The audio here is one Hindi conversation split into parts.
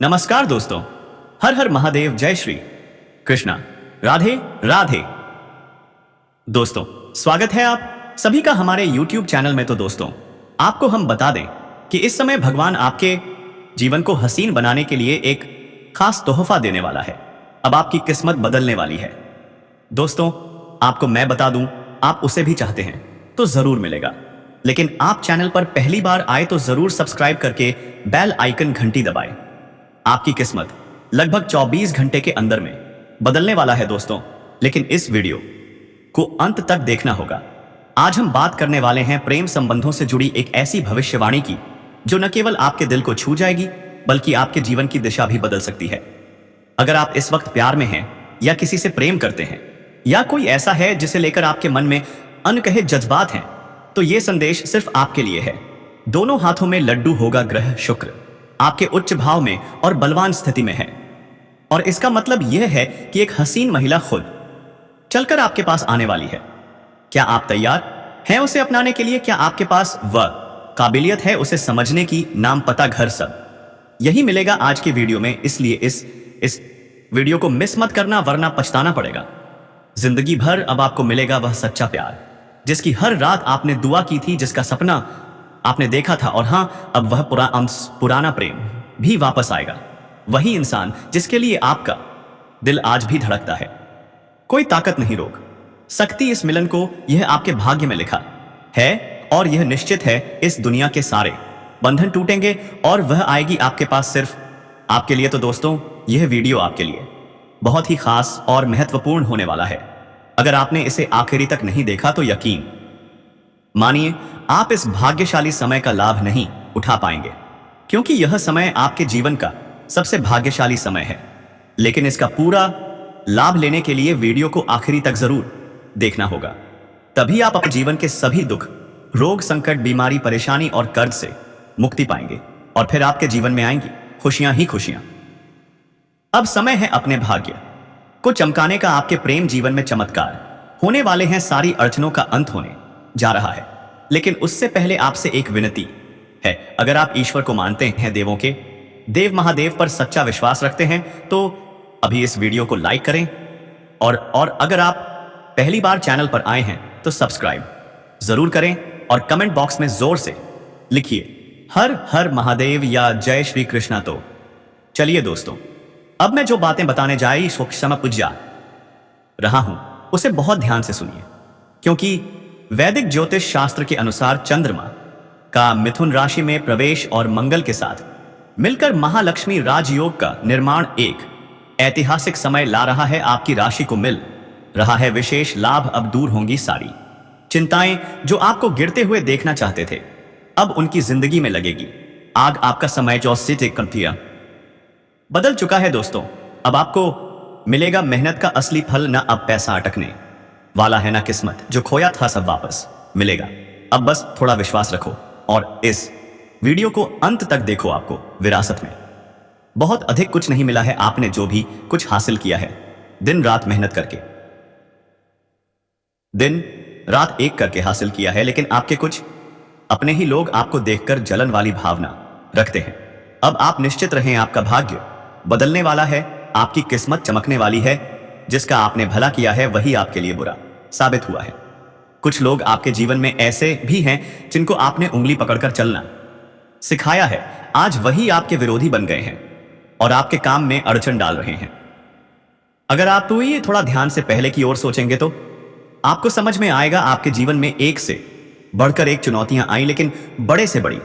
नमस्कार दोस्तों। हर हर महादेव, जय श्री कृष्णा, राधे राधे। दोस्तों, स्वागत है आप सभी का हमारे YouTube चैनल में। तो दोस्तों, आपको हम बता दें कि इस समय भगवान आपके जीवन को हसीन बनाने के लिए एक खास तोहफा देने वाला है। अब आपकी किस्मत बदलने वाली है। दोस्तों, आपको मैं बता दूं, आप उसे भी चाहते हैं तो जरूर मिलेगा, लेकिन आप चैनल पर पहली बार आए तो जरूर सब्सक्राइब करके बेल आइकन घंटी दबाएं। आपकी किस्मत लगभग 24 घंटे के अंदर में बदलने वाला है दोस्तों, लेकिन इस वीडियो को अंत तक देखना होगा। आज हम बात करने वाले हैं प्रेम संबंधों से जुड़ी एक ऐसी भविष्यवाणी की जो न केवल आपके दिल को छू जाएगी बल्कि आपके जीवन की दिशा भी बदल सकती है। अगर आप इस वक्त प्यार में हैं या किसी से प्रेम करते हैं या कोई ऐसा है जिसे लेकर आपके मन में अनकहे जज्बात हैं, तो यह संदेश सिर्फ आपके लिए है। दोनों हाथों में लड्डू होगा ग्रह शुक्र, आपके उच्च भाव में और बलवान स्थिति में है। और इसका मतलब यह है कि एक हसीन महिला खुद चलकर आपके पास आने वाली है। क्या आप तैयार हैं उसे अपनाने के लिए? क्या आपके पास वह काबिलियत है उसे समझने की? नाम, पता, घर, सब यही मिलेगा आज की वीडियो में। इसलिए इस वीडियो को मिस मत करना, वरना पछताना पड़ेगा जिंदगी भर। अब आपको मिलेगा वह सच्चा प्यार जिसकी हर रात आपने दुआ की थी, जिसका सपना आपने देखा था। और हां, अब वह पुराना प्रेम भी वापस आएगा। वही इंसान जिसके लिए आपका दिल आज भी धड़कता है। कोई ताकत नहीं रोक सकती इस मिलन को। यह आपके भाग्य में लिखा है और यह निश्चित है इस दुनिया के सारे बंधन टूटेंगे और वह आएगी आपके पास सिर्फ आपके लिए। तो दोस्तों, यह वीडियो आपके लिए बहुत ही खास और महत्वपूर्ण होने वाला है। अगर आपने इसे आखिरी तक नहीं देखा तो यकीन मानिए आप इस भाग्यशाली समय का लाभ नहीं उठा पाएंगे, क्योंकि यह समय आपके जीवन का सबसे भाग्यशाली समय है। लेकिन इसका पूरा लाभ लेने के लिए वीडियो को आखिरी तक जरूर देखना होगा। तभी आप अपने जीवन के सभी दुख, रोग, संकट, बीमारी, परेशानी और कर्ज से मुक्ति पाएंगे और फिर आपके जीवन में आएंगी खुशियां ही खुशियां। अब समय है अपने भाग्य को चमकाने का। आपके प्रेम जीवन में चमत्कार होने वाले हैं। सारी अड़चनों का अंत होने जा रहा है। लेकिन उससे पहले आपसे एक विनती है। अगर आप ईश्वर को मानते हैं, देवों के देव महादेव पर सच्चा विश्वास रखते हैं, तो अभी इस वीडियो को लाइक करें। और अगर आप पहली बार चैनल पर आए हैं तो सब्सक्राइब जरूर करें और कमेंट बॉक्स में जोर से लिखिए हर हर महादेव या जय श्री कृष्णा। तो चलिए दोस्तों, अब मैं जो बातें बताने जा रहा हूं उसे बहुत ध्यान से सुनिए, क्योंकि वैदिक ज्योतिष शास्त्र के अनुसार चंद्रमा का मिथुन राशि में प्रवेश और मंगल के साथ मिलकर महालक्ष्मी राजयोग का निर्माण एक ऐतिहासिक समय ला रहा है। आपकी राशि को मिल रहा है विशेष लाभ। अब दूर होंगी सारी चिंताएं जो आपको गिरते हुए देखना चाहते थे, अब उनकी जिंदगी में लगेगी आग। आपका समय बदल चुका है दोस्तों। अब आपको मिलेगा मेहनत का असली फल। ना अब पैसा अटकने वाला है, ना किस्मत जो खोया था सब वापस मिलेगा। अब बस थोड़ा विश्वास रखो और इस वीडियो को अंत तक देखो। आपको विरासत में बहुत अधिक कुछ नहीं मिला है। आपने जो भी कुछ हासिल किया है, दिन रात मेहनत करके, दिन रात एक करके हासिल किया है, लेकिन आपके कुछ अपने ही लोग आपको देखकर जलन वाली भावना रखते हैं। अब आप निश्चित रहें, आपका भाग्य बदलने वाला है। आपकी किस्मत चमकने वाली है। जिसका आपने भला किया है वही आपके लिए बुरा साबित हुआ है। कुछ लोग आपके जीवन में ऐसे भी हैं जिनको आपने उंगली पकड़कर चलना सिखाया है, आज वही आपके विरोधी बन गए हैं और आपके काम में अड़चन डाल रहे हैं। अगर आप तो ये थोड़ा ध्यान से पहले की ओर सोचेंगे तो आपको समझ में आएगा। आपके जीवन में एक से बढ़कर एक चुनौतियां आई, लेकिन बड़े से बड़ी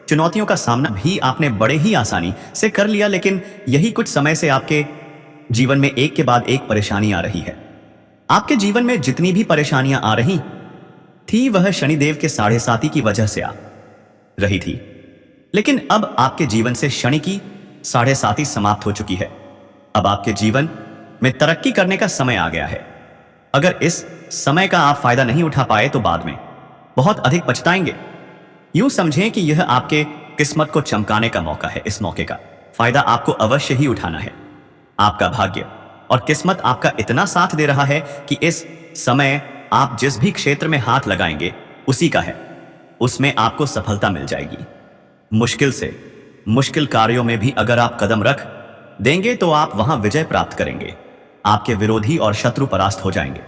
चुनौतियों का सामना भी आपने बड़े ही आसानी से कर लिया। लेकिन यही कुछ समय से आपके जीवन में एक के बाद एक परेशानी आ रही है। आपके जीवन में जितनी भी परेशानियां आ रही थी वह शनिदेव के 7.5 की वजह से आ रही थी, लेकिन अब आपके जीवन से शनि की 7.5 समाप्त हो चुकी है। अब आपके जीवन में तरक्की करने का समय आ गया है। अगर इस समय का आप फायदा नहीं उठा पाए तो बाद में बहुत अधिक पछताएंगे। यूं समझें कि यह आपके किस्मत को चमकाने का मौका है। इस मौके का फायदा आपको अवश्य ही उठाना है। आपका भाग्य और किस्मत आपका इतना साथ दे रहा है कि इस समय आप जिस भी क्षेत्र में हाथ लगाएंगे उसी का है, उसमें आपको सफलता मिल जाएगी। मुश्किल से मुश्किल कार्यों में भी अगर आप कदम रख देंगे तो आप वहां विजय प्राप्त करेंगे। आपके विरोधी और शत्रु परास्त हो जाएंगे,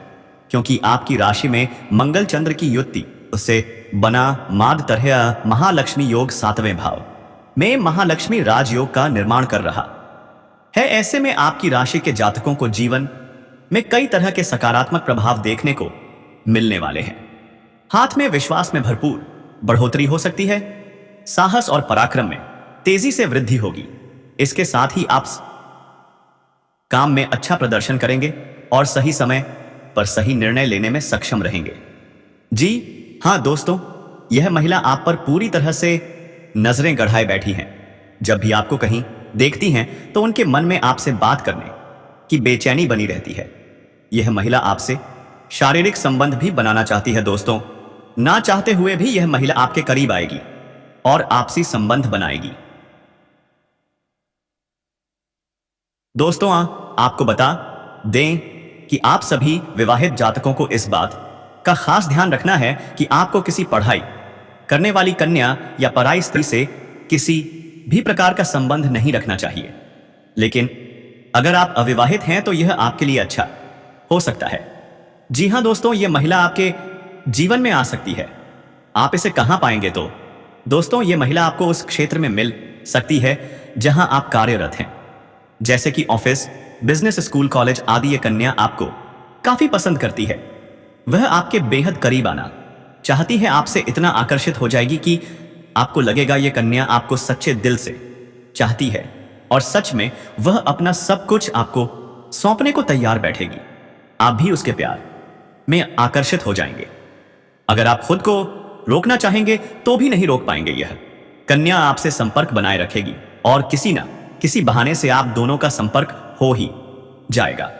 क्योंकि आपकी राशि में मंगल चंद्र की युति उससे बना माद तरह महालक्ष्मी योग 7वें भाव में महालक्ष्मी राजयोग का निर्माण कर रहा है। ऐसे में आपकी राशि के जातकों को जीवन में कई तरह के सकारात्मक प्रभाव देखने को मिलने वाले हैं। हाथ में विश्वास में भरपूर बढ़ोतरी हो सकती है। साहस और पराक्रम में तेजी से वृद्धि होगी। इसके साथ ही आप काम में अच्छा प्रदर्शन करेंगे और सही समय पर सही निर्णय लेने में सक्षम रहेंगे। जी हां दोस्तों, यह महिला आप पर पूरी तरह से नजरें गड़ाए बैठी हैं। जब भी आपको कहीं देखती हैं तो उनके मन में आपसे बात करने की बेचैनी बनी रहती है। यह महिला आपसे शारीरिक संबंध भी बनाना चाहती है दोस्तों। ना चाहते हुए भी यह महिला आपके करीब आएगी और आपसी संबंध बनाएगी। दोस्तों आपको बता दें कि आप सभी विवाहित जातकों को इस बात का खास ध्यान रखना है कि आपको किसी पढ़ाई करने वाली कन्या या पराई स्त्री से किसी भी प्रकार का संबंध नहीं रखना चाहिए। लेकिन अगर आप अविवाहित हैं तो यह आपके लिए अच्छा हो सकता है। जी हां दोस्तों, यह महिला आपके जीवन में आ सकती है। आप इसे कहां पाएंगे? तो दोस्तों, यह महिला आपको उस क्षेत्र में मिल सकती है जहां आप कार्यरत हैं, जैसे कि ऑफिस, बिजनेस, स्कूल, कॉलेज आदि। ये कन्या आपको काफी पसंद करती है। वह आपके बेहद करीब आना चाहती है। आपसे इतना आकर्षित हो जाएगी कि आपको लगेगा यह कन्या आपको सच्चे दिल से चाहती है और सच में वह अपना सब कुछ आपको सौंपने को तैयार बैठेगी। आप भी उसके प्यार में आकर्षित हो जाएंगे। अगर आप खुद को रोकना चाहेंगे तो भी नहीं रोक पाएंगे। यह कन्या आपसे संपर्क बनाए रखेगी और किसी ना किसी बहाने से आप दोनों का संपर्क हो ही जाएगा।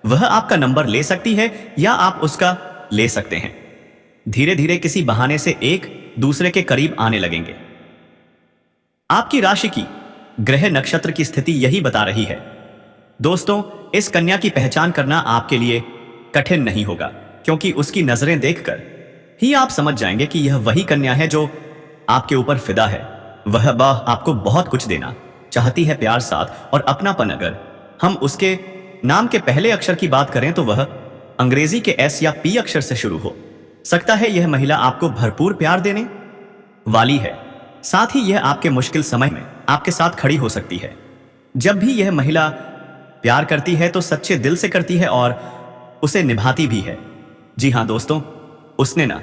वह आपका नंबर ले सकती है या आप उसका ले सकते हैं। धीरे धीरे किसी बहाने से एक दूसरे के करीब आने लगेंगे। आपकी राशि की ग्रह नक्षत्र की स्थिति यही बता रही है। दोस्तों, इस कन्या की पहचान करना आपके लिए कठिन नहीं होगा, क्योंकि उसकी नजरें देखकर ही आप समझ जाएंगे कि यह वही कन्या है जो आपके ऊपर फिदा है। वह आपको बहुत कुछ देना चाहती है, प्यार, साथ और अपनापन। अगर हम उसके नाम के पहले अक्षर की बात करें तो वह अंग्रेजी के एस या पी अक्षर से शुरू हो सकता है। यह महिला आपको भरपूर प्यार देने वाली है। साथ ही यह आपके मुश्किल समय में आपके साथ खड़ी हो सकती है। जब भी यह महिला प्यार करती है तो सच्चे दिल से करती है और उसे निभाती भी है। जी हां दोस्तों, उसने ना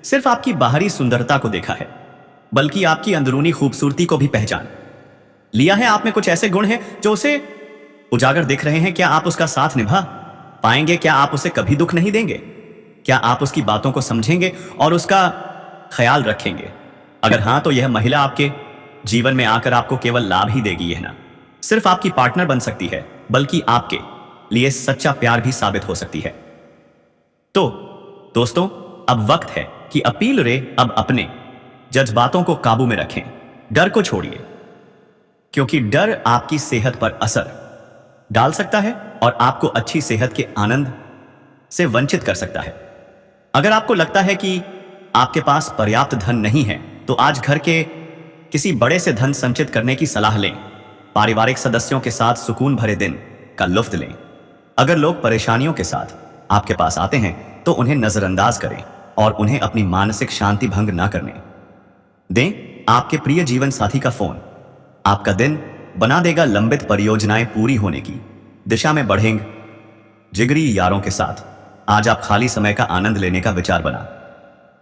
सिर्फ आपकी बाहरी सुंदरता को देखा है, बल्कि आपकी अंदरूनी खूबसूरती को भी पहचान लिया है। आप में कुछ ऐसे गुण हैं जो उसे उजागर दिख रहे हैं। क्या आप उसका साथ निभा पाएंगे? क्या आप उसे कभी दुख नहीं देंगे? क्या आप उसकी बातों को समझेंगे और उसका ख्याल रखेंगे? अगर हां, तो यह महिला आपके जीवन में आकर आपको केवल लाभ ही देगी। यह ना सिर्फ आपकी पार्टनर बन सकती है, बल्कि आपके लिए सच्चा प्यार भी साबित हो सकती है। तो दोस्तों, अब वक्त है कि अपील रे अब अपने जज्बातों को काबू में रखें। डर को छोड़िए, क्योंकि डर आपकी सेहत पर असर डाल सकता है और आपको अच्छी सेहत के आनंद से वंचित कर सकता है। अगर आपको लगता है कि आपके पास पर्याप्त धन नहीं है तो आज घर के किसी बड़े से धन संचित करने की सलाह लें। पारिवारिक सदस्यों के साथ सुकून भरे दिन का लुत्फ लें। अगर लोग परेशानियों के साथ आपके पास आते हैं तो उन्हें नजरअंदाज करें और उन्हें अपनी मानसिक शांति भंग ना करने दें। आपके प्रिय जीवन साथी का फोन आपका दिन बना देगा। लंबित परियोजनाएं पूरी होने की दिशा में बढ़ेंगे। जिगरी यारों के साथ आज आप खाली समय का आनंद लेने का विचार बना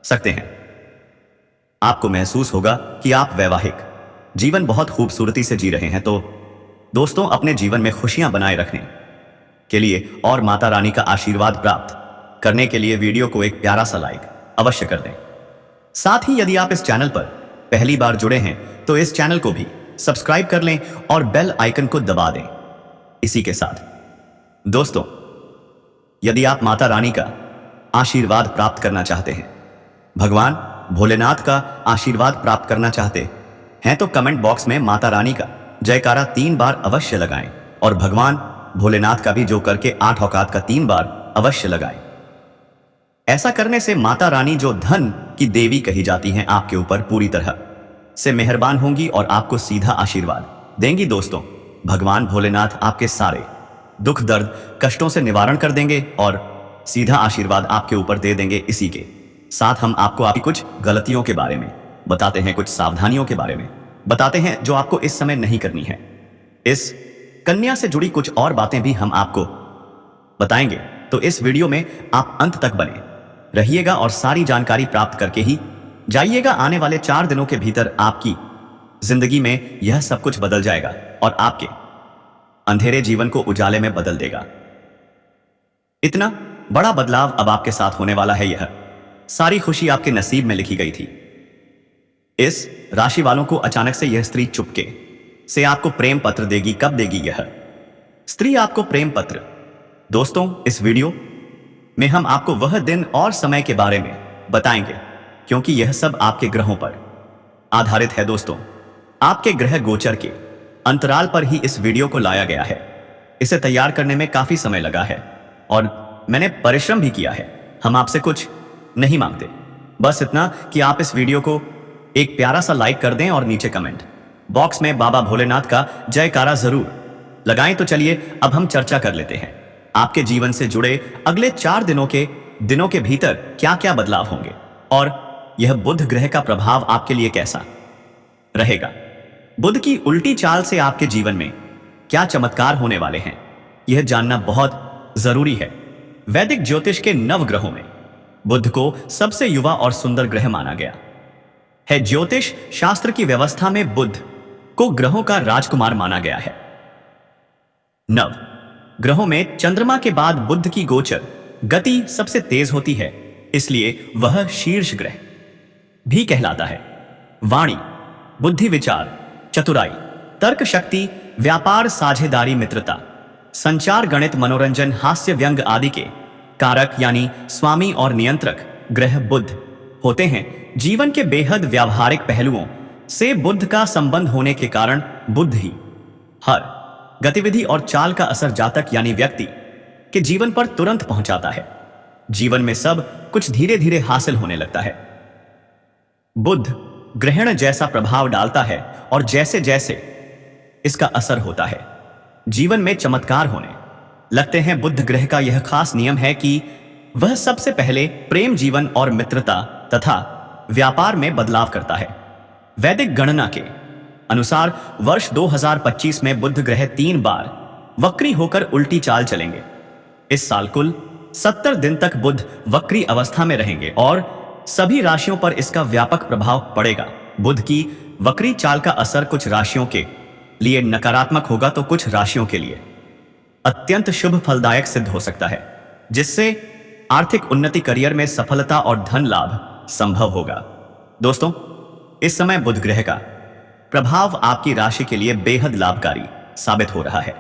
सकते हैं। आपको महसूस होगा कि आप वैवाहिक जीवन बहुत खूबसूरती से जी रहे हैं। तो दोस्तों, अपने जीवन में खुशियां बनाए रखने के लिए और माता रानी का आशीर्वाद प्राप्त करने के लिए वीडियो को एक प्यारा सा लाइक अवश्य कर दें। साथ ही यदि आप इस चैनल पर पहली बार जुड़े हैं तो इस चैनल को भी सब्सक्राइब कर लें और बेल आइकन को दबा दें। इसी के साथ दोस्तों, यदि आप माता रानी का आशीर्वाद प्राप्त करना चाहते हैं, भगवान भोलेनाथ का आशीर्वाद प्राप्त करना चाहते हैं, तो कमेंट बॉक्स में माता रानी का जयकारा 3 बार अवश्य लगाएं और भगवान भोलेनाथ का भी जो करके 8 औकात का 3 बार अवश्य लगाएं। ऐसा करने से माता रानी, जो धन की देवी कही जाती हैं, आपके ऊपर पूरी तरह से मेहरबान होंगी और आपको सीधा आशीर्वाद देंगी। दोस्तों, भगवान भोलेनाथ आपके सारे दुख दर्द कष्टों से निवारण कर देंगे और सीधा आशीर्वाद आपके ऊपर दे देंगे। इसी के साथ हम आपको आपकी कुछ गलतियों के बारे में बताते हैं, कुछ सावधानियों के बारे में बताते हैं जो आपको इस समय नहीं करनी है। इस कन्या से जुड़ी कुछ और बातें भी हम आपको बताएंगे, तो इस वीडियो में आप अंत तक बने रहिएगा और सारी जानकारी प्राप्त करके ही जाइएगा। आने वाले 4 दिनों के भीतर आपकी जिंदगी में यह सब कुछ बदल जाएगा और आपके अंधेरे जीवन को उजाले में बदल देगा। इतना बड़ा बदलाव अब आपके साथ होने वाला है। यह सारी खुशी आपके नसीब में लिखी गई थी। इस राशि वालों को अचानक से यह स्त्री चुपके से आपको प्रेम पत्र देगी। कब देगी यह स्त्री आपको प्रेम पत्र? दोस्तों, इस वीडियो में हम आपको वह दिन और समय के बारे में बताएंगे, क्योंकि यह सब आपके ग्रहों पर आधारित है। दोस्तों, आपके ग्रह गोचर के अंतराल पर ही इस वीडियो को लाया गया है। इसे तैयार करने में काफी समय लगा है और मैंने परिश्रम भी किया है। हम आपसे कुछ नहीं मांगते, बस इतना कि आप इस वीडियो को एक प्यारा सा लाइक कर दें और नीचे कमेंट बॉक्स में बाबा भोलेनाथ का जयकारा जरूर लगाएं। तो चलिए अब हम चर्चा कर लेते हैं आपके जीवन से जुड़े अगले 4 दिनों के भीतर क्या क्या बदलाव होंगे और यह बुध ग्रह का प्रभाव आपके लिए कैसा रहेगा। बुध की उल्टी चाल से आपके जीवन में क्या चमत्कार होने वाले हैं, यह जानना बहुत जरूरी है। वैदिक ज्योतिष के 9 ग्रहों में बुध को सबसे युवा और सुंदर ग्रह माना गया है। ज्योतिष शास्त्र की व्यवस्था में बुध को ग्रहों का राजकुमार माना गया है। 9 ग्रहों में चंद्रमा के बाद बुध की गोचर गति सबसे तेज होती है, इसलिए वह शीर्ष ग्रह भी कहलाता है। वाणी, बुद्धि, विचार, चतुराई, तर्क शक्ति, व्यापार, साझेदारी, मित्रता, संचार, गणित, मनोरंजन, हास्य, व्यंग आदि के कारक यानी स्वामी और नियंत्रक ग्रह बुध होते हैं। जीवन के बेहद व्यावहारिक पहलुओं से बुध का संबंध होने के कारण बुध ही हर गतिविधि और चाल का असर जातक यानी व्यक्ति के जीवन पर तुरंत पहुंचाता है। जीवन में सब कुछ धीरे धीरे हासिल होने लगता है। बुध ग्रहण जैसा प्रभाव डालता है और जैसे जैसे इसका असर होता है जीवन में चमत्कार होने लगते हैं। बुध ग्रह का यह खास नियम है कि वह सबसे पहले प्रेम जीवन और मित्रता तथा व्यापार में बदलाव करता है। वैदिक गणना के अनुसार वर्ष 2025 में बुध ग्रह 3 बार वक्री होकर उल्टी चाल चलेंगे। इस साल कुल 70 दिन तक बुध वक्री अवस्था में रहेंगे और सभी राशियों पर इसका व्यापक प्रभाव पड़ेगा। बुध की वक्री चाल का असर कुछ राशियों के लिए नकारात्मक होगा तो कुछ राशियों के लिए अत्यंत शुभ फलदायक सिद्ध हो सकता है, जिससे आर्थिक उन्नति, करियर में सफलता और धन लाभ संभव होगा। दोस्तों, इस समय बुध ग्रह का प्रभाव आपकी राशि के लिए बेहद लाभकारी साबित हो रहा है।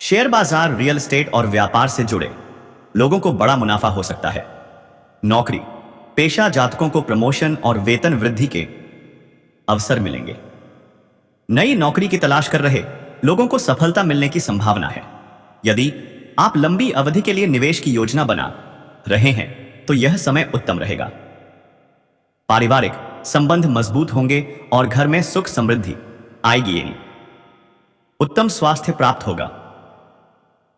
शेयर बाजार, रियल एस्टेट और व्यापार से जुड़े लोगों को बड़ा मुनाफा हो सकता है। नौकरी पेशा जातकों को प्रमोशन और वेतन वृद्धि के अवसर मिलेंगे। नई नौकरी की तलाश कर रहे लोगों को सफलता मिलने की संभावना है। यदि आप लंबी अवधि के लिए निवेश की योजना बना रहे हैं तो यह समय उत्तम रहेगा। पारिवारिक संबंध मजबूत होंगे और घर में सुख समृद्धि आएगी। उत्तम स्वास्थ्य प्राप्त होगा।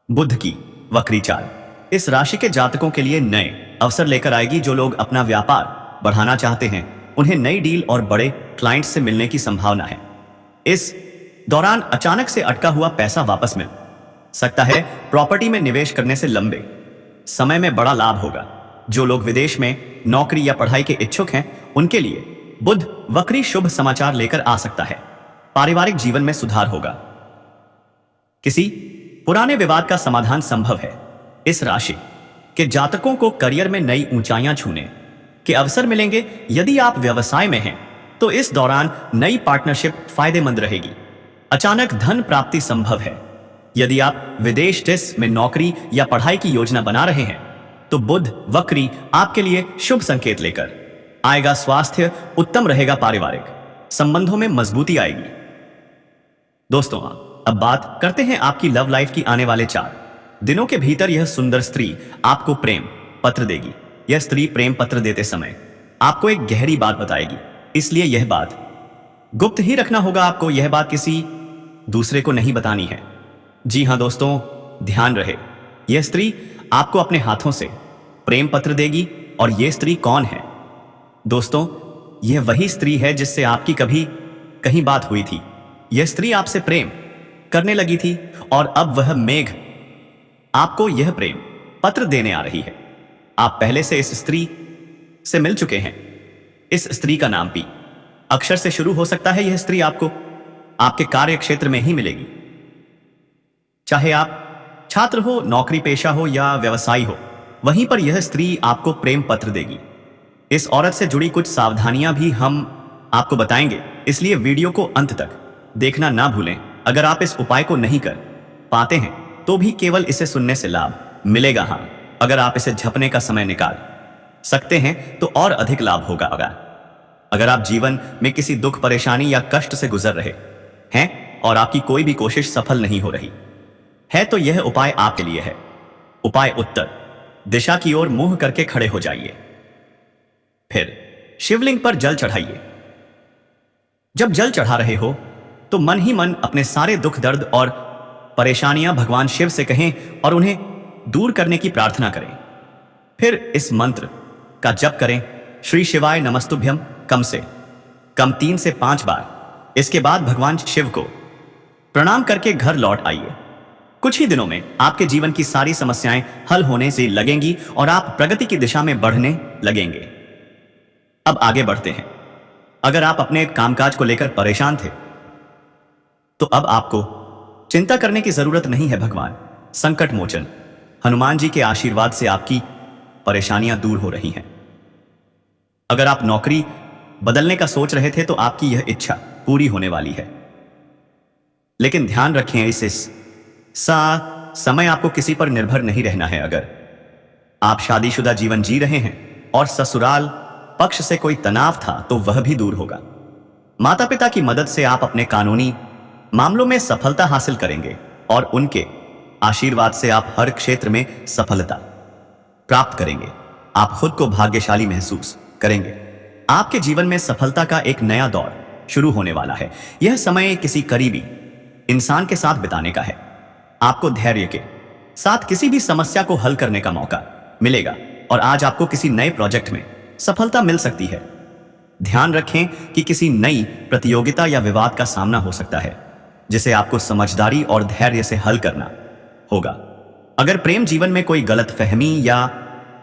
बुध की वक्री चाल इस राशि के जातकों के लिए नए अवसर लेकर आएगी। जो लोग अपना व्यापार बढ़ाना चाहते हैं उन्हें नई डील और बड़े क्लाइंट्स से मिलने की संभावना है। इस दौरान अचानक से अटका हुआ पैसा वापस मिल सकता है। प्रॉपर्टी में निवेश करने से लंबे समय में बड़ा लाभ होगा। जो लोग विदेश में नौकरी या पढ़ाई के इच्छुक हैं उनके लिए बुध वक्री शुभ समाचार लेकर आ सकता है। पारिवारिक जीवन में सुधार होगा। किसी पुराने विवाद का समाधान संभव है। इस राशि के जातकों को करियर में नई ऊंचाइयां छूने के अवसर मिलेंगे। यदि आप व्यवसाय में हैं तो इस दौरान नई पार्टनरशिप फायदेमंद रहेगी। अचानक धन प्राप्ति संभव है। यदि आप विदेश देश में नौकरी या पढ़ाई की योजना बना रहे हैं तो बुध वक्री आपके लिए शुभ संकेत लेकर आएगा। स्वास्थ्य उत्तम रहेगा। पारिवारिक संबंधों में मजबूती आएगी। दोस्तों, अब बात करते हैं आपकी लव लाइफ की। आने वाले 4 दिनों के भीतर यह सुंदर स्त्री आपको प्रेम पत्र देगी। यह स्त्री प्रेम पत्र देते समय आपको एक गहरी बात बताएगी, इसलिए यह बात गुप्त ही रखना होगा आपको, यह बात किसी दूसरे को नहीं बतानी है। जी हां दोस्तों, ध्यान रहे, यह स्त्री आपको अपने हाथों से प्रेम पत्र देगी। और यह स्त्री कौन है? दोस्तों, यह वही स्त्री है जिससे आपकी कभी कहीं बात हुई थी। यह स्त्री आपसे प्रेम करने लगी थी और अब वह मेघ आपको यह प्रेम पत्र देने आ रही है। आप पहले से इस स्त्री से मिल चुके हैं। इस स्त्री का नाम पी अक्षर से शुरू हो सकता है। यह स्त्री आपको आपके कार्य क्षेत्र में ही मिलेगी, चाहे आप छात्र हो, नौकरी पेशा हो या व्यवसायी हो, वहीं पर यह स्त्री आपको प्रेम पत्र देगी। इस औरत से जुड़ी कुछ सावधानियां भी हम आपको बताएंगे, इसलिए वीडियो को अंत तक देखना ना भूलें। अगर आप इस उपाय को नहीं कर पाते हैं तो भी केवल इसे सुनने से लाभ मिलेगा। हाँ, अगर आप इसे झपने का समय निकाल सकते हैं तो और अधिक लाभ होगा। अगर आप जीवन में किसी दुख, परेशानी या कष्ट से गुजर रहे हैं और आपकी कोई भी कोशिश सफल नहीं हो रही है तो यह उपाय आपके लिए है। उपाय: उत्तर दिशा की ओर मुंह करके खड़े हो जाइए, फिर शिवलिंग पर जल चढ़ाइए। जब जल चढ़ा रहे हो तो मन ही मन अपने सारे दुख, दर्द और परेशानियां भगवान शिव से कहें और उन्हें दूर करने की प्रार्थना करें। फिर इस मंत्र का जप करें, श्री शिवाय नमस्तुभ्यम, कम से कम 3 से 5 बार। इसके बाद भगवान शिव को प्रणाम करके घर लौट आइए। कुछ ही दिनों में आपके जीवन की सारी समस्याएं हल होने से लगेंगी और आप प्रगति की दिशा में बढ़ने लगेंगे। अब आगे बढ़ते हैं। अगर आप अपने कामकाज को लेकर परेशान थे तो अब आपको चिंता करने की जरूरत नहीं है। भगवान संकट मोचन हनुमान जी के आशीर्वाद से आपकी परेशानियां दूर हो रही हैं। अगर आप नौकरी बदलने का सोच रहे थे तो आपकी यह इच्छा पूरी होने वाली है। लेकिन ध्यान रखें, इस समय आपको किसी पर निर्भर नहीं रहना है। अगर आप शादीशुदा जीवन जी रहे हैं और ससुराल पक्ष से कोई तनाव था तो वह भी दूर होगा। माता पिता की मदद से आप अपने कानूनी मामलों में सफलता हासिल करेंगे और उनके आशीर्वाद से आप हर क्षेत्र में सफलता प्राप्त करेंगे। आप खुद को भाग्यशाली महसूस करेंगे। आपके जीवन में सफलता का एक नया दौर शुरू होने वाला है। यह समय किसी करीबी इंसान के साथ बिताने का है। आपको धैर्य के साथ किसी भी समस्या को हल करने का मौका मिलेगा और आज आपको किसी नए प्रोजेक्ट में सफलता मिल सकती है। ध्यान रखें कि किसी नई प्रतियोगिता या विवाद का सामना हो सकता है जिसे आपको समझदारी और धैर्य से हल करना होगा। अगर प्रेम जीवन में कोई गलतफहमी या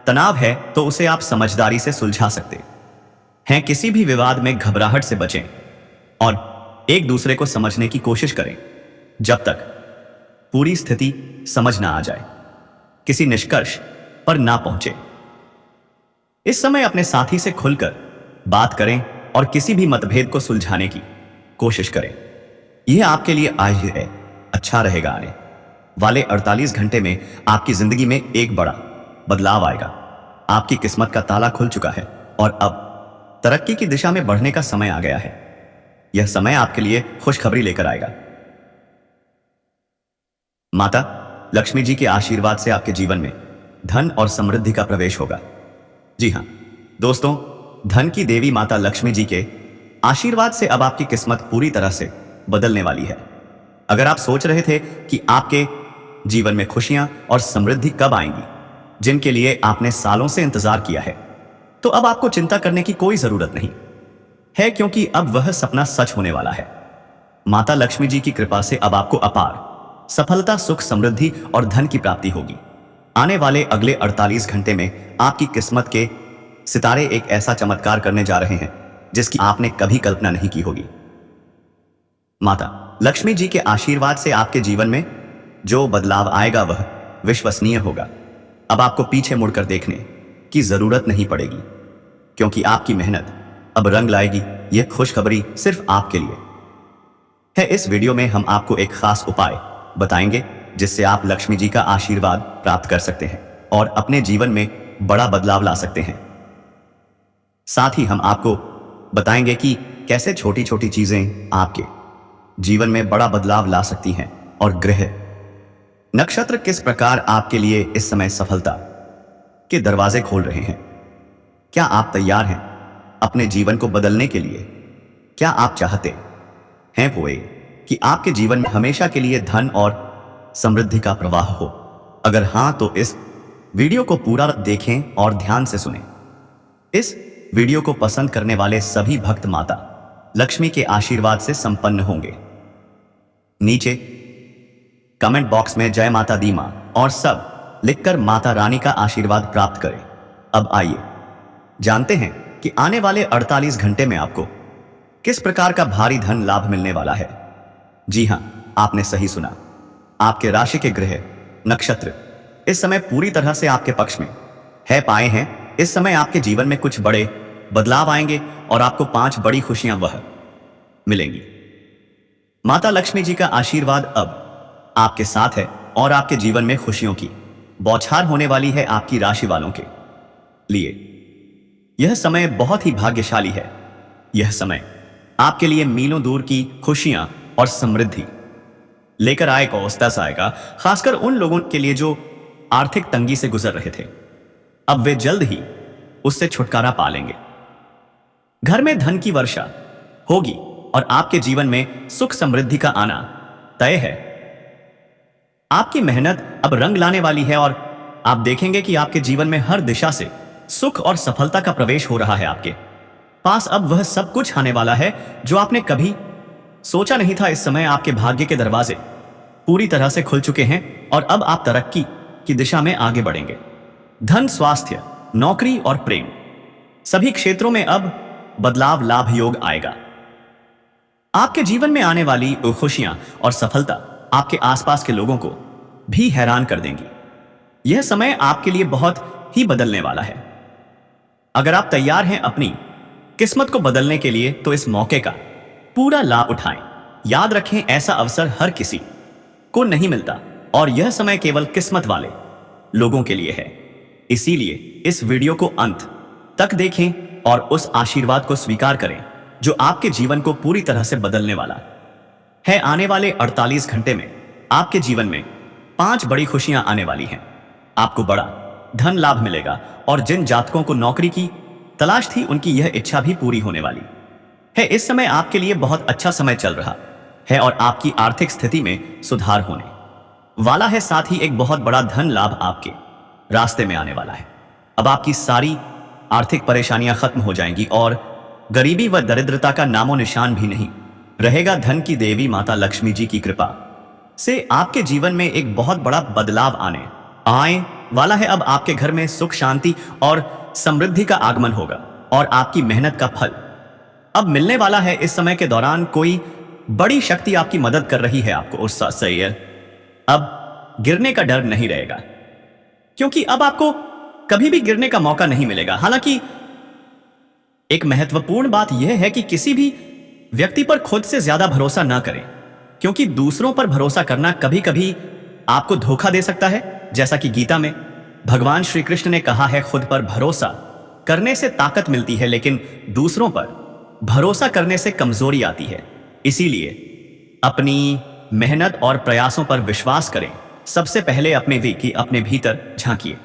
तनाव है तो उसे आप समझदारी से सुलझा सकते हैं। किसी भी विवाद में घबराहट से बचें और एक दूसरे को समझने की कोशिश करें जब तक पूरी स्थिति समझ ना आ जाए, किसी निष्कर्ष पर ना पहुंचे। इस समय अपने साथी से खुलकर बात करें और किसी भी मतभेद को सुलझाने की कोशिश करें। यह आपके लिए आज है अच्छा रहेगा। आने वाले 48 घंटे में आपकी जिंदगी में एक बड़ा बदलाव आएगा। आपकी किस्मत का ताला खुल चुका है और अब तरक्की की दिशा में बढ़ने का समय आ गया है। यह समय आपके लिए खुशखबरी लेकर आएगा। माता लक्ष्मी जी के आशीर्वाद से आपके जीवन में धन और समृद्धि का प्रवेश होगा। जी हां दोस्तों, धन की देवी माता लक्ष्मी जी के आशीर्वाद से अब आपकी किस्मत पूरी तरह से बदलने वाली है। अगर आप सोच रहे थे कि आपके जीवन में खुशियां और समृद्धि कब आएंगी, जिनके लिए आपने सालों से इंतजार किया है, तो अब आपको चिंता करने की कोई जरूरत नहीं है, क्योंकि अब वह सपना सच होने वाला है। माता लक्ष्मी जी की कृपा से अब आपको अपार सफलता, सुख, समृद्धि और धन की प्राप्ति होगी। आने वाले अगले 48 घंटे में आपकी किस्मत के सितारे एक ऐसा चमत्कार करने जा रहे हैं जिसकी आपने कभी कल्पना नहीं की होगी। माता लक्ष्मी जी के आशीर्वाद से आपके जीवन में जो बदलाव आएगा वह विश्वसनीय होगा। अब आपको पीछे मुड़कर देखने की जरूरत नहीं पड़ेगी, क्योंकि आपकी मेहनत अब रंग लाएगी। यह खुशखबरी सिर्फ आपके लिए है। इस वीडियो में हम आपको एक खास उपाय बताएंगे जिससे आप लक्ष्मी जी का आशीर्वाद प्राप्त कर सकते हैं और अपने जीवन में बड़ा बदलाव ला सकते हैं। साथ ही हम आपको बताएंगे कि कैसे छोटी छोटी चीजें आपके जीवन में बड़ा बदलाव ला सकती हैं और ग्रह नक्षत्र किस प्रकार आपके लिए इस समय सफलता के दरवाजे खोल रहे हैं। क्या आप तैयार हैं अपने जीवन को बदलने के लिए? क्या आप चाहते हैं पोए कि आपके जीवन में हमेशा के लिए धन और समृद्धि का प्रवाह हो? अगर हां तो इस वीडियो को पूरा देखें और ध्यान से सुनें। इस वीडियो को पसंद करने वाले सभी भक्त माता लक्ष्मी के आशीर्वाद से संपन्न होंगे। नीचे कमेंट बॉक्स में जय माता दी मां और सब लिखकर माता रानी का आशीर्वाद प्राप्त करें। अब आइए जानते हैं कि आने वाले 48 घंटे में आपको किस प्रकार का भारी धन लाभ मिलने वाला है। जी हां, आपने सही सुना। आपके राशि के ग्रह नक्षत्र इस समय पूरी तरह से आपके पक्ष में है पाए हैं। इस समय आपके जीवन में कुछ बड़े बदलाव आएंगे और आपको 5 बड़ी खुशियां वह मिलेंगी। माता लक्ष्मी जी का आशीर्वाद अब आपके साथ है और आपके जीवन में खुशियों की बौछार होने वाली है। आपकी राशि वालों के लिए यह समय बहुत ही भाग्यशाली है। यह समय आपके लिए मीलों दूर की खुशियां और समृद्धि लेकर आएगा, खासकर उन लोगों के लिए जो आर्थिक तंगी से गुजर रहे थे। अब वे जल्द ही उससे छुटकारा पा लेंगे। घर में धन की वर्षा होगी और आपके जीवन में सुख समृद्धि का आना तय है। आपकी मेहनत अब रंग लाने वाली है और आप देखेंगे कि आपके जीवन में हर दिशा से सुख और सफलता का प्रवेश हो रहा है। आपके पास अब वह सब कुछ आने वाला है जो आपने कभी सोचा नहीं था। इस समय आपके भाग्य के दरवाजे पूरी तरह से खुल चुके हैं और अब आप तरक्की की दिशा में आगे बढ़ेंगे। धन, स्वास्थ्य, नौकरी और प्रेम सभी क्षेत्रों में अब बदलाव लाभ योग आएगा। आपके जीवन में आने वाली खुशियां और सफलता आपके आसपास के लोगों को भी हैरान कर देंगी। यह समय आपके लिए बहुत ही बदलने वाला है। अगर आप तैयार हैं अपनी किस्मत को बदलने के लिए तो इस मौके का पूरा लाभ उठाएं। याद रखें, ऐसा अवसर हर किसी को नहीं मिलता और यह समय केवल किस्मत वाले लोगों के लिए है। इसीलिए इस वीडियो को अंत तक देखें और उस आशीर्वाद को स्वीकार करें जो आपके जीवन को पूरी तरह से बदलने वाला है। आने वाले 48 घंटे में आपके जीवन में 5 बड़ी खुशियां आने वाली हैं। आपको बड़ा धन लाभ मिलेगा और जिन जातकों को नौकरी की तलाश थी उनकी यह इच्छा भी पूरी होने वाली है। इस समय आपके लिए बहुत अच्छा समय चल रहा है और आपकी आर्थिक स्थिति में सुधार होने वाला है। साथ ही एक बहुत बड़ा धन लाभ आपके रास्ते में आने वाला है। अब आपकी सारी आर्थिक परेशानियां खत्म हो जाएंगी और गरीबी व दरिद्रता का नामो निशान भी नहीं रहेगा। धन की देवी माता लक्ष्मी जी की कृपा से आपके जीवन में एक बहुत बड़ा बदलाव आए वाला है। अब आपके घर में सुख, शांति और समृद्धि का आगमन होगा और आपकी मेहनत का फल अब मिलने वाला है। इस समय के दौरान कोई बड़ी शक्ति आपकी मदद कर रही है आपको। उस सही है, अब गिरने का डर नहीं रहेगा क्योंकि अब आपको कभी भी गिरने का मौका नहीं मिलेगा। हालांकि एक महत्वपूर्ण बात यह है कि किसी भी व्यक्ति पर खुद से ज्यादा भरोसा ना करें क्योंकि दूसरों पर भरोसा करना कभी कभी आपको धोखा दे सकता है। जैसा कि गीता में भगवान श्री कृष्ण ने कहा है, खुद पर भरोसा करने से ताकत मिलती है लेकिन दूसरों पर भरोसा करने से कमजोरी आती है। इसीलिए अपनी मेहनत और प्रयासों पर विश्वास करें। सबसे पहले अपने भीतर झांकिए।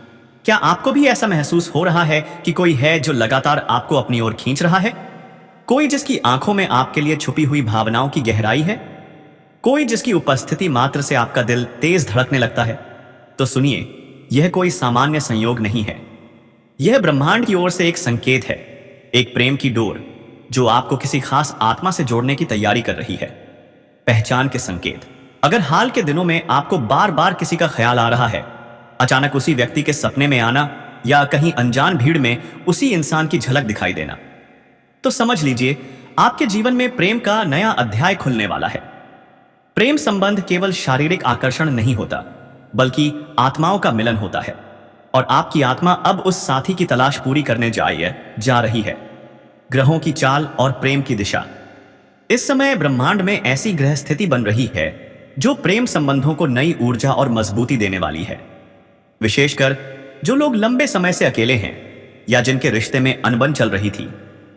क्या आपको भी ऐसा महसूस हो रहा है कि कोई है जो लगातार आपको अपनी ओर खींच रहा है? कोई जिसकी आंखों में आपके लिए छुपी हुई भावनाओं की गहराई है? कोई जिसकी उपस्थिति मात्र से आपका दिल तेज धड़कने लगता है? तो सुनिए, यह कोई सामान्य संयोग नहीं है। यह ब्रह्मांड की ओर से एक संकेत है, एक प्रेम की डोर जो आपको किसी खास आत्मा से जोड़ने की तैयारी कर रही है। पहचान के संकेत। अगर हाल के दिनों में आपको बार बार किसी का ख्याल आ रहा है, अचानक उसी व्यक्ति के सपने में आना या कहीं अनजान भीड़ में उसी इंसान की झलक दिखाई देना, तो समझ लीजिए आपके जीवन में प्रेम का नया अध्याय खुलने वाला है। प्रेम संबंध केवल शारीरिक आकर्षण नहीं होता बल्कि आत्माओं का मिलन होता है और आपकी आत्मा अब उस साथी की तलाश पूरी करने जा रही है। ग्रहों की चाल और प्रेम की दिशा। इस समय ब्रह्मांड में ऐसी ग्रह स्थिति बन रही है जो प्रेम संबंधों को नई ऊर्जा और मजबूती देने वाली है। विशेषकर जो लोग लंबे समय से अकेले हैं या जिनके रिश्ते में अनबन चल रही थी,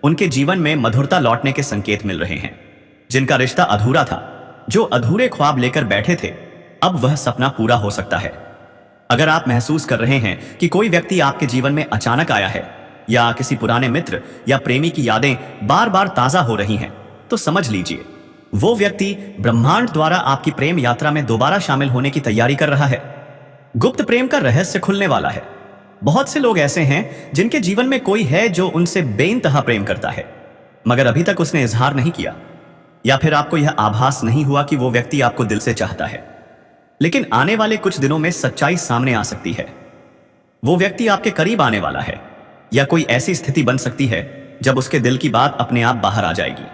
उनके जीवन में मधुरता लौटने के संकेत मिल रहे हैं। जिनका रिश्ता अधूरा था, जो अधूरे ख्वाब लेकर बैठे थे, अब वह सपना पूरा हो सकता है। अगर आप महसूस कर रहे हैं कि कोई व्यक्ति आपके जीवन में अचानक आया है या किसी पुराने मित्र या प्रेमी की यादें बार बार ताजा हो रही हैं, तो समझ लीजिए वो व्यक्ति ब्रह्मांड द्वारा आपकी प्रेम यात्रा में दोबारा शामिल होने की तैयारी कर रहा है। गुप्त प्रेम का रहस्य खुलने वाला है। बहुत से लोग ऐसे हैं जिनके जीवन में कोई है जो उनसे बेइंतहा प्रेम करता है, मगर अभी तक उसने इजहार नहीं किया, या फिर आपको यह आभास नहीं हुआ कि वो व्यक्ति आपको दिल से चाहता है। लेकिन आने वाले कुछ दिनों में सच्चाई सामने आ सकती है। वो व्यक्ति आपके करीब आने वाला है, या कोई ऐसी स्थिति बन सकती है जब उसके दिल की बात अपने आप बाहर आ जाएगी।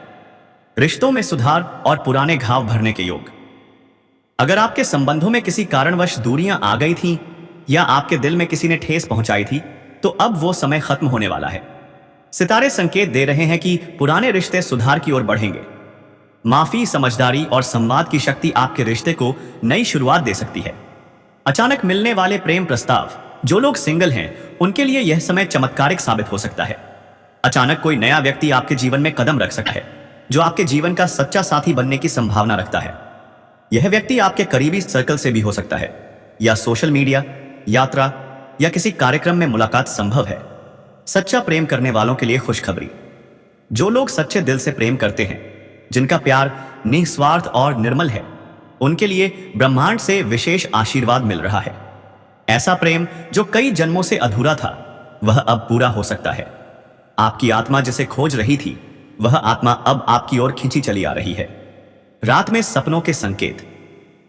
रिश्तों में सुधार और पुराने घाव भरने के योग। अगर आपके संबंधों में किसी कारणवश दूरियां आ गई थीं, या आपके दिल में किसी ने ठेस पहुंचाई थी, तो अब वो समय खत्म होने वाला है। सितारे संकेत दे रहे हैं कि पुराने रिश्ते सुधार की ओर बढ़ेंगे। माफी, समझदारी और संवाद की शक्ति आपके रिश्ते को नई शुरुआत दे सकती है। अचानक मिलने वाले प्रेम प्रस्ताव। जो लोग सिंगल हैं, उनके लिए यह समय चमत्कारिक साबित हो सकता है। अचानक कोई नया व्यक्ति आपके जीवन में कदम रख सकता है, जो आपके जीवन का सच्चा साथी बनने की संभावना रखता है। यह व्यक्ति आपके करीबी सर्कल से भी हो सकता है, या सोशल मीडिया, यात्रा या किसी कार्यक्रम में मुलाकात संभव है। सच्चा प्रेम करने वालों के लिए खुशखबरी। जो लोग सच्चे दिल से प्रेम करते हैं, जिनका प्यार निस्वार्थ और निर्मल है, उनके लिए ब्रह्मांड से विशेष आशीर्वाद मिल रहा है। ऐसा प्रेम जो कई जन्मों से अधूरा था, वह अब पूरा हो सकता है। आपकी आत्मा जिसे खोज रही थी, वह आत्मा अब आपकी ओर खींची चली आ रही है। रात में सपनों के संकेत।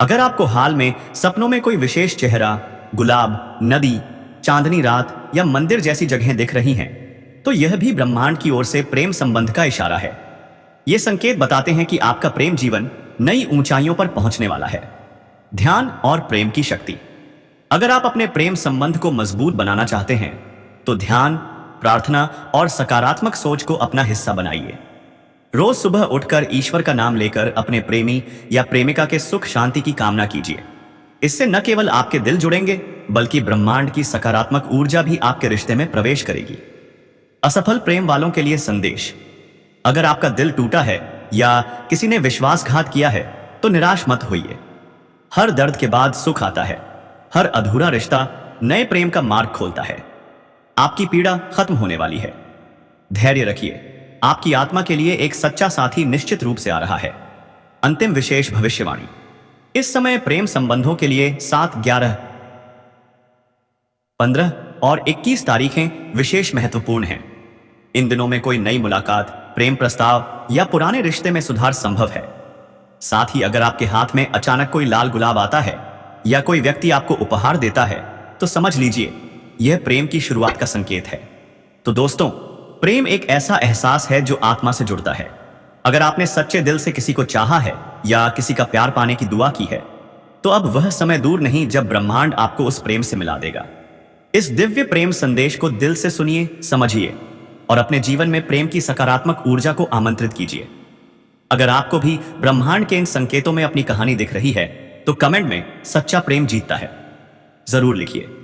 अगर आपको हाल में सपनों में कोई विशेष चेहरा, गुलाब, नदी, चांदनी रात या मंदिर जैसी जगहें दिख रही हैं, तो यह भी ब्रह्मांड की ओर से प्रेम संबंध का इशारा है। ये संकेत बताते हैं कि आपका प्रेम जीवन नई ऊंचाइयों पर पहुंचने वाला है। ध्यान और प्रेम की शक्ति। अगर आप अपने प्रेम संबंध को मजबूत बनाना चाहते हैं, तो ध्यान, प्रार्थना और सकारात्मक सोच को अपना हिस्सा बनाइए। रोज सुबह उठकर ईश्वर का नाम लेकर अपने प्रेमी या प्रेमिका के सुख शांति की कामना कीजिए। इससे न केवल आपके दिल जुड़ेंगे, बल्कि ब्रह्मांड की सकारात्मक ऊर्जा भी आपके रिश्ते में प्रवेश करेगी। असफल प्रेम वालों के लिए संदेश। अगर आपका दिल टूटा है या किसी ने विश्वासघात किया है, तो निराश मत होइए। हर दर्द के बाद सुख आता है। हर अधूरा रिश्ता नए प्रेम का मार्ग खोलता है। आपकी पीड़ा खत्म होने वाली है। धैर्य रखिए, आपकी आत्मा के लिए एक सच्चा साथी निश्चित रूप से आ रहा है। अंतिम विशेष भविष्यवाणी। इस समय प्रेम संबंधों के लिए 7, 11, 15 और 21 तारीखें विशेष महत्वपूर्ण हैं। इन दिनों में कोई नई मुलाकात, प्रेम प्रस्ताव या पुराने रिश्ते में सुधार संभव है। साथ ही अगर आपके हाथ में अचानक कोई लाल गुलाब आता है या कोई व्यक्ति आपको उपहार देता है, तो समझ लीजिए यह प्रेम की शुरुआत का संकेत है। तो दोस्तों, प्रेम एक ऐसा एहसास है जो आत्मा से जुड़ता है। अगर आपने सच्चे दिल से किसी को चाहा है या किसी का प्यार पाने की दुआ की है, तो अब वह समय दूर नहीं जब ब्रह्मांड आपको उस प्रेम से मिला देगा। इस दिव्य प्रेम संदेश को दिल से सुनिए, समझिए और अपने जीवन में प्रेम की सकारात्मक ऊर्जा को आमंत्रित कीजिए। अगर आपको भी ब्रह्मांड के इन संकेतों में अपनी कहानी दिख रही है, तो कमेंट में "सच्चा प्रेम जीतता है" जरूर लिखिए।